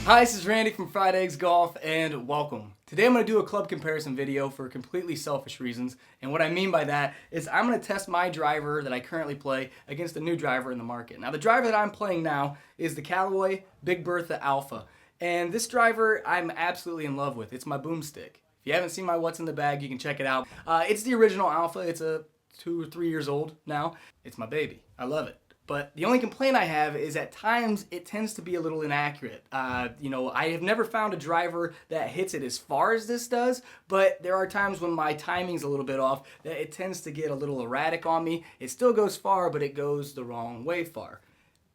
Hi, this is Randy from Fried Eggs Golf, and welcome. Today I'm going to do a club comparison video for completely selfish reasons, and what I mean by that is I'm going to test my driver that I currently play against a new driver in the market. Now the driver that I'm playing now is the Callaway Big Bertha Alpha, and this driver I'm absolutely in love with. It's my boomstick. If you haven't seen my What's in the Bag, you can check it out. It's the original Alpha. It's 2 or 3 years old now. It's my baby. I love it. But the only complaint I have is at times it tends to be a little inaccurate. I have never found a driver that hits it as far as this does, but there are times when my timing's a little bit off that it tends to get a little erratic on me. It still goes far, but it goes the wrong way far.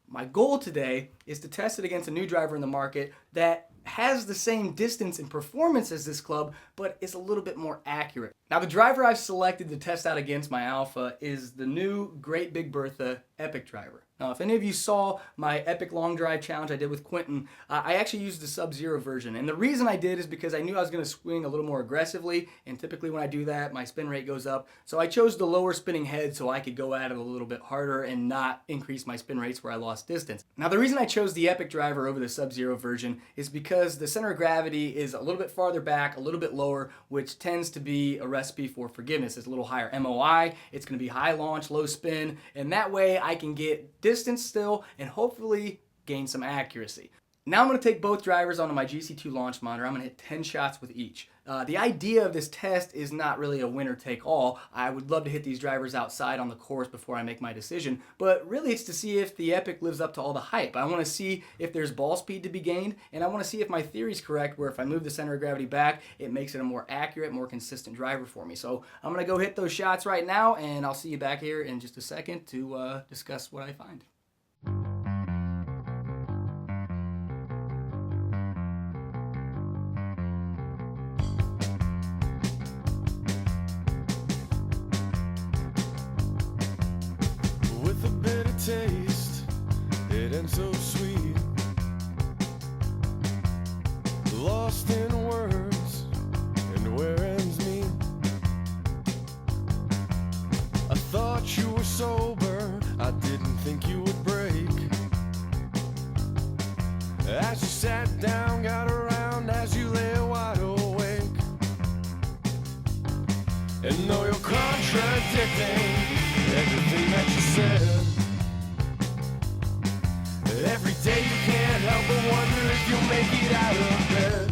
My goal today is to test it against a new driver in the market that has the same distance and performance as this club, but is a little bit more accurate. Now the driver I've selected to test out against my Alpha is the new Great Big Bertha Epic driver. Now if any of you saw my Epic long drive challenge I did with Quentin, I actually used the Sub-Zero version, and the reason I did is because I knew I was going to swing a little more aggressively, and typically when I do that my spin rate goes up, so I chose the lower spinning head so I could go at it a little bit harder and not increase my spin rates where I lost distance. Now the reason I chose the Epic driver over the Sub-Zero version is because the center of gravity is a little bit farther back, a little bit lower, which tends to be a recipe for forgiveness. It's a little higher MOI, it's going to be high launch, low spin, and that way I can get distance still and hopefully gain some accuracy. Now I'm going to take both drivers onto my GC2 launch monitor. I'm going to hit 10 shots with each. The idea of this test is not really a winner take all. I would love to hit these drivers outside on the course before I make my decision, but really it's to see if the Epic lives up to all the hype. I want to see if there's ball speed to be gained, and I want to see if my theory's correct, where if I move the center of gravity back, it makes it a more accurate, more consistent driver for me. So I'm going to go hit those shots right now, and I'll see you back here in just a second to discuss what I find. Taste, it ain't so sweet. Lost in words and where ends meet. I thought you were sober, I didn't think you would break. As you sat down, got around as you lay wide awake. And though you're contradicting everything that you said, every day you can't help but wonder if you'll make it out of bed.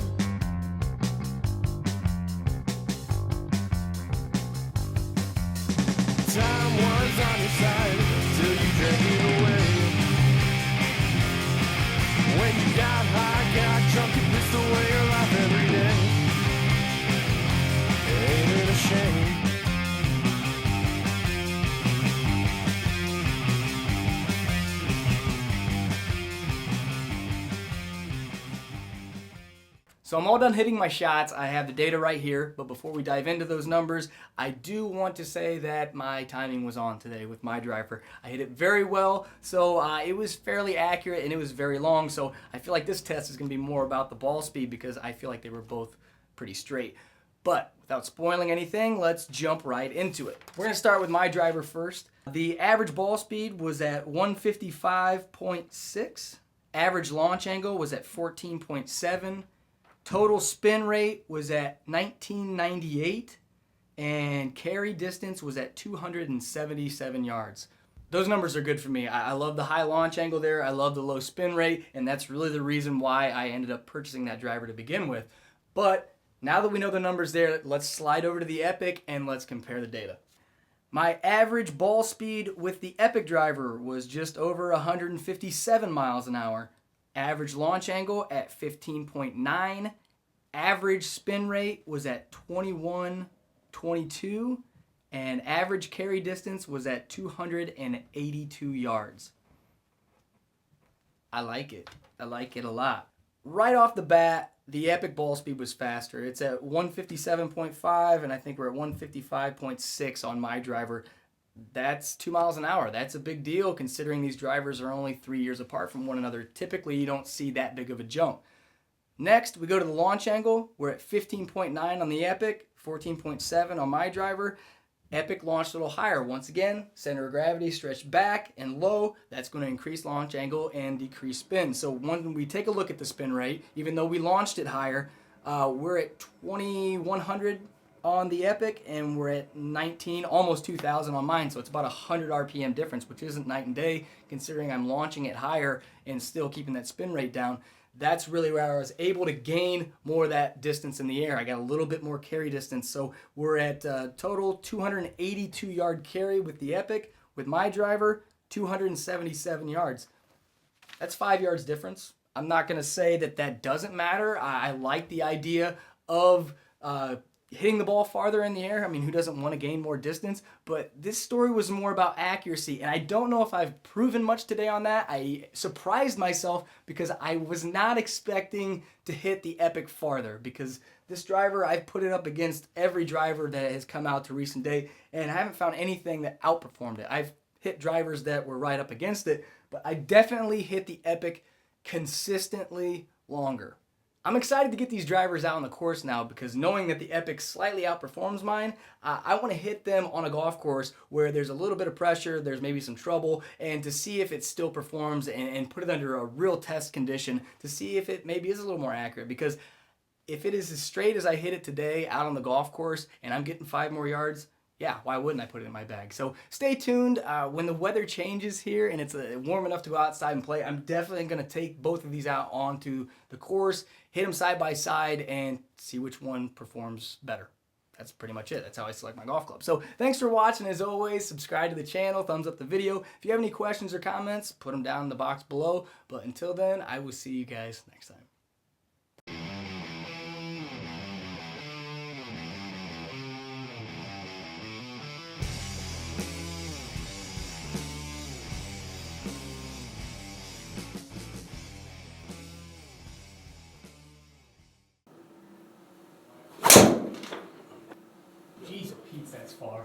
Time was on your side till you drank it away. When you got high, got drunk, and pissed away your life every day. Ain't it a shame? So I'm all done hitting my shots. I have the data right here, but before we dive into those numbers, I do want to say that my timing was on today with my driver. I hit it very well, so it was fairly accurate and it was very long, so I feel like this test is going to be more about the ball speed because I feel like they were both pretty straight. But without spoiling anything, let's jump right into it. We're going to start with my driver first. The average ball speed was at 155.6. Average launch angle was at 14.7. Total spin rate was at 1998, and carry distance was at 277 yards. Those numbers are good for me. I love the high launch angle there, I love the low spin rate, and that's really the reason why I ended up purchasing that driver to begin with. But now that we know the numbers there, let's slide over to the Epic and let's compare the data. My average ball speed with the Epic driver was just over 157 miles an hour. Average launch angle at 15.9. Average spin rate was at 21.22. And average carry distance was at 282 yards. I like it. I like it a lot. Right off the bat, the Epic ball speed was faster. It's at 157.5, and I think we're at 155.6 on my driver. That's 2 miles an hour. That's a big deal considering these drivers are only 3 years apart from one another. Typically, you don't see that big of a jump. Next, we go to the launch angle. We're at 15.9 on the Epic, 14.7 on my driver. Epic launched a little higher. Once again, center of gravity stretched back and low. That's going to increase launch angle and decrease spin. So when we take a look at the spin rate, even though we launched it higher, we're at 2100 on the Epic and we're at 19, almost 2000 on mine. So it's about 100 RPM difference, which isn't night and day considering I'm launching it higher and still keeping that spin rate down. That's really where I was able to gain more of that distance in the air. I got a little bit more carry distance. So we're at total 282 yard carry with the Epic. With my driver, 277 yards. That's 5 yards difference. I'm not going to say that that doesn't matter. I like the idea of hitting the ball farther in the air. I mean, who doesn't want to gain more distance? But this story was more about accuracy, and I don't know if I've proven much today on that. I surprised myself because I was not expecting to hit the Epic farther, because this driver, I've put it up against every driver that has come out to recent day, and I haven't found anything that outperformed it. I've hit drivers that were right up against it, but I definitely hit the Epic consistently longer. I'm excited to get these drivers out on the course now, because knowing that the Epic slightly outperforms mine, I want to hit them on a golf course where there's a little bit of pressure, there's maybe some trouble, and to see if it still performs and put it under a real test condition to see if it maybe is a little more accurate. Because if it is as straight as I hit it today out on the golf course and I'm getting 5 more yards, yeah, why wouldn't I put it in my bag? So stay tuned. When the weather changes here and it's warm enough to go outside and play, I'm definitely going to take both of these out onto the course, hit them side by side, and see which one performs better. That's pretty much it. That's how I select my golf club. So thanks for watching. As always, subscribe to the channel, thumbs up the video. If you have any questions or comments, put them down in the box below. But until then, I will see you guys next time. Jeez, Pete, that's far.